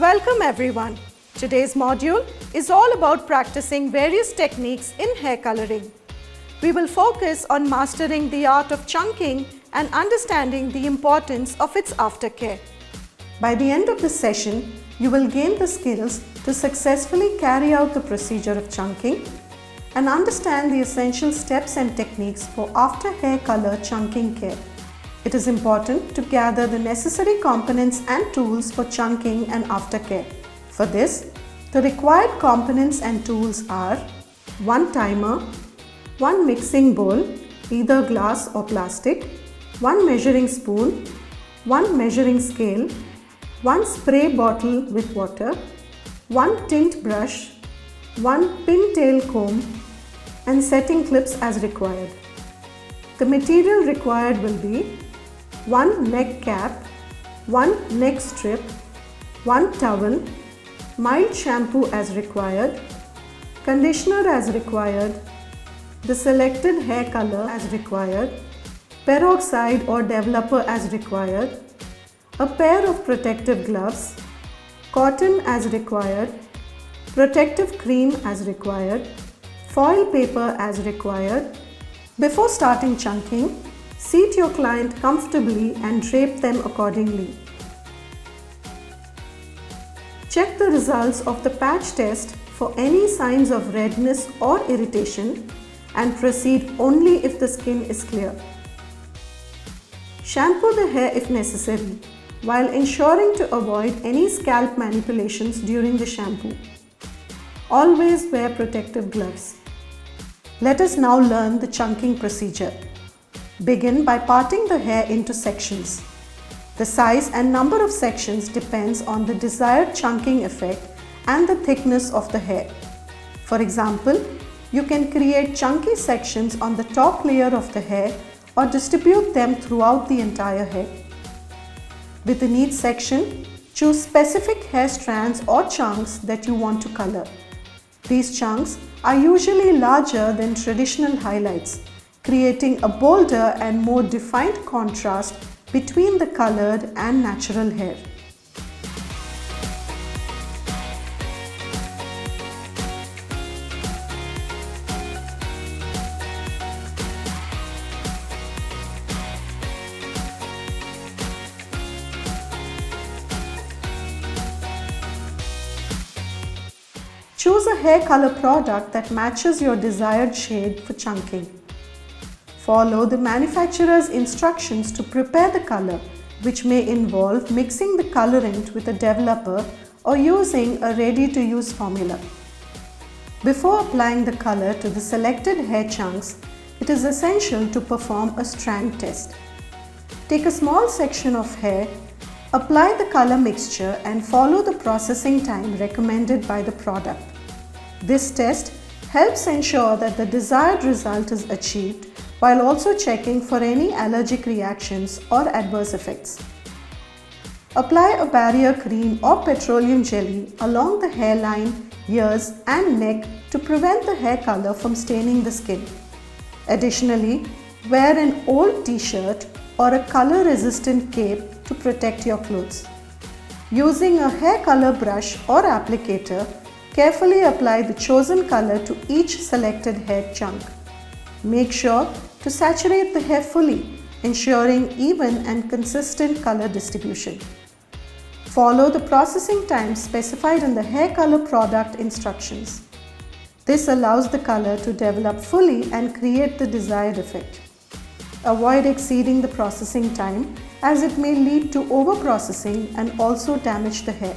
Welcome everyone. Today's module is all about practicing various techniques in hair coloring. We will focus on mastering the art of chunking and understanding the importance of its aftercare. By the end of this session, you will gain the skills to successfully carry out the procedure of chunking and understand the essential steps and techniques for after hair color chunking care. It is important to gather the necessary components and tools for chunking and aftercare. For this, the required components and tools are one timer, one mixing bowl, either glass or plastic, one measuring spoon, one measuring scale, one spray bottle with water, one tint brush, one pintail comb, and setting clips as required. The material required will be one neck cap, one neck strip, one towel, mild shampoo as required, conditioner as required, the selected hair color as required, peroxide or developer as required, a pair of protective gloves, cotton as required, protective cream as required, foil paper as required. Before starting chunking, seat your client comfortably and drape them accordingly. Check the results of the patch test for any signs of redness or irritation and proceed only if the skin is clear. Shampoo the hair if necessary, while ensuring to avoid any scalp manipulations during the shampoo. Always wear protective gloves. Let us now learn the chunking procedure. Begin by parting the hair into sections. The size and number of sections depends on the desired chunking effect and the thickness of the hair. For example, you can create chunky sections on the top layer of the hair or distribute them throughout the entire head. With the neat section, choose specific hair strands or chunks that you want to color. These chunks are usually larger than traditional highlights, creating a bolder and more defined contrast between the colored and natural hair. Choose a hair color product that matches your desired shade for chunking. Follow the manufacturer's instructions to prepare the color, which may involve mixing the colorant with a developer or using a ready-to-use formula. Before applying the color to the selected hair chunks, it is essential to perform a strand test. Take a small section of hair, apply the color mixture and follow the processing time recommended by the product. This test helps ensure that the desired result is achieved while also checking for any allergic reactions or adverse effects. Apply a barrier cream or petroleum jelly along the hairline, ears and neck to prevent the hair color from staining the skin. Additionally, wear an old t-shirt or a color-resistant cape to protect your clothes. Using a hair color brush or applicator, carefully apply the chosen color to each selected hair chunk. Make sure to saturate the hair fully, ensuring even and consistent color distribution. Follow the processing time specified in the hair color product instructions. This allows the color to develop fully and create the desired effect. Avoid exceeding the processing time as it may lead to over-processing and also damage the hair.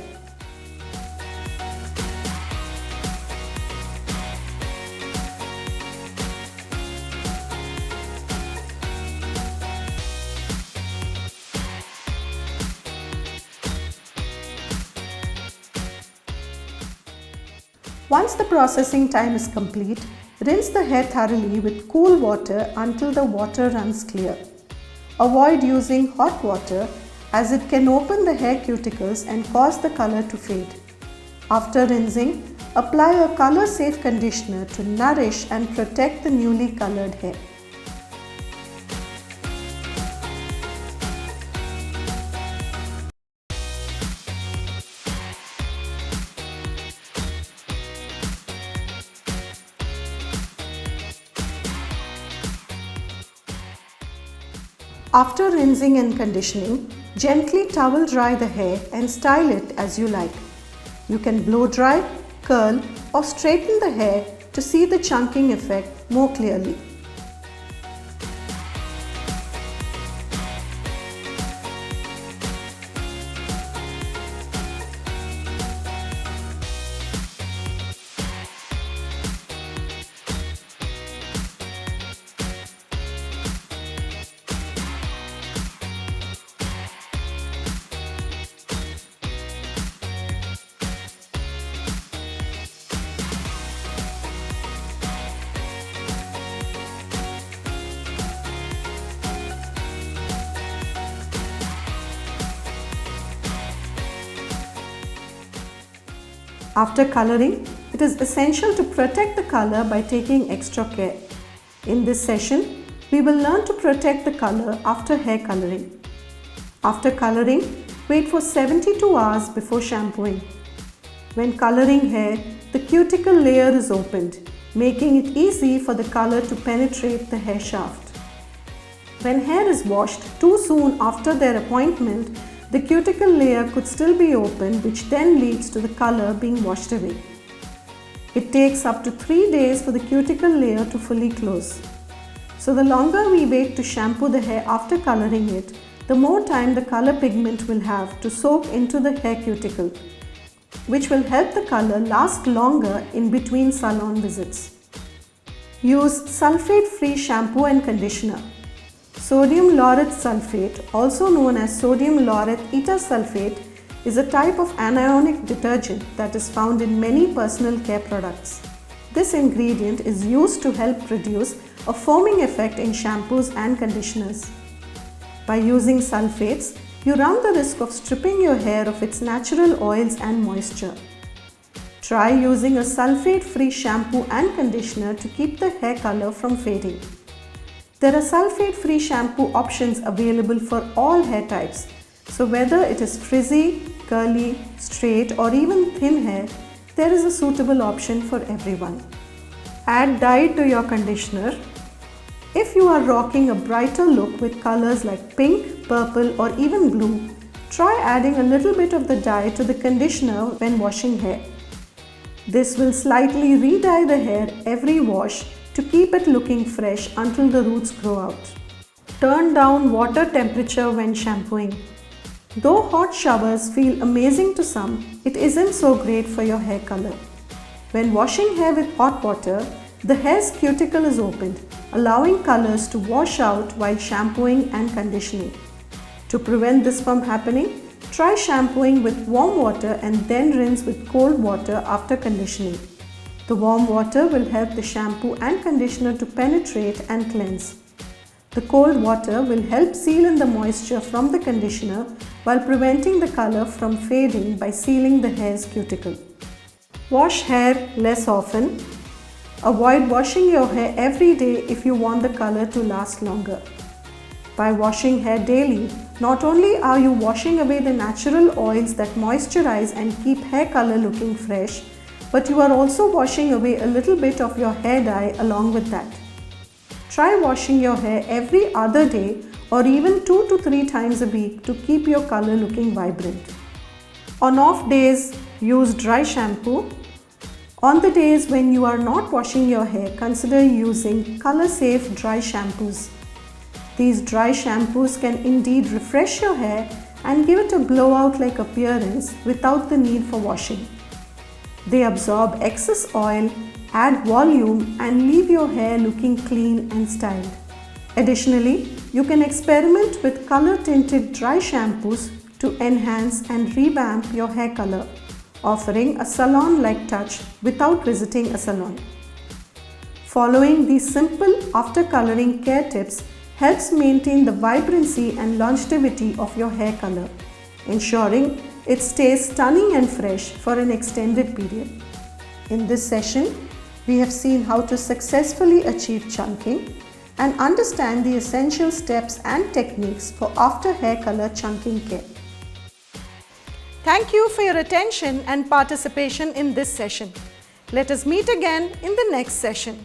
Once the processing time is complete, rinse the hair thoroughly with cool water until the water runs clear. Avoid using hot water as it can open the hair cuticles and cause the color to fade. After rinsing, apply a color-safe conditioner to nourish and protect the newly colored hair. After rinsing and conditioning, gently towel dry the hair and style it as you like. You can blow dry, curl or straighten the hair to see the chunking effect more clearly. After coloring, it is essential to protect the color by taking extra care. In this session, we will learn to protect the color after hair coloring. After coloring, wait for 72 hours before shampooing. When coloring hair, the cuticle layer is opened, making it easy for the color to penetrate the hair shaft. When hair is washed too soon after their appointment, the cuticle layer could still be open, which then leads to the color being washed away. It takes up to 3 days for the cuticle layer to fully close. So the longer we wait to shampoo the hair after coloring it, the more time the color pigment will have to soak into the hair cuticle, which will help the color last longer in between salon visits. Use sulphate-free shampoo and conditioner. Sodium laureth sulphate, also known as sodium laureth etasulfate, is a type of anionic detergent that is found in many personal care products. This ingredient is used to help produce a foaming effect in shampoos and conditioners. By using sulfates, you run the risk of stripping your hair of its natural oils and moisture. Try using a sulphate-free shampoo and conditioner to keep the hair color from fading. There are sulphate-free shampoo options available for all hair types, so whether it is frizzy, curly, straight or even thin hair, there is a suitable option for everyone. Add dye to your conditioner. If you are rocking a brighter look with colors like pink, purple or even blue, try adding a little bit of the dye to the conditioner when washing hair. This will slightly re-dye the hair every wash to keep it looking fresh until the roots grow out. Turn down water temperature when shampooing. Though hot showers feel amazing to some, it isn't so great for your hair color. When washing hair with hot water, the hair's cuticle is opened, allowing colors to wash out while shampooing and conditioning. To prevent this from happening, try shampooing with warm water and then rinse with cold water after conditioning. The warm water will help the shampoo and conditioner to penetrate and cleanse. The cold water will help seal in the moisture from the conditioner while preventing the color from fading by sealing the hair's cuticle. Wash hair less often. Avoid washing your hair every day if you want the color to last longer. By washing hair daily, not only are you washing away the natural oils that moisturize and keep hair color looking fresh, but you are also washing away a little bit of your hair dye along with that. Try washing your hair every other day or even 2 to 3 times a week to keep your color looking vibrant. On off days, use dry shampoo. On the days when you are not washing your hair, consider using color-safe dry shampoos. These dry shampoos can indeed refresh your hair and give it a blowout-like appearance without the need for washing. They absorb excess oil, add volume and leave your hair looking clean and styled. Additionally, you can experiment with color-tinted dry shampoos to enhance and revamp your hair color, offering a salon-like touch without visiting a salon. Following these simple after-coloring care tips helps maintain the vibrancy and longevity of your hair color, ensuring it stays stunning and fresh for an extended period. In this session, we have seen how to successfully achieve chunking and understand the essential steps and techniques for after hair color chunking care. Thank you for your attention and participation in this session. Let us meet again in the next session.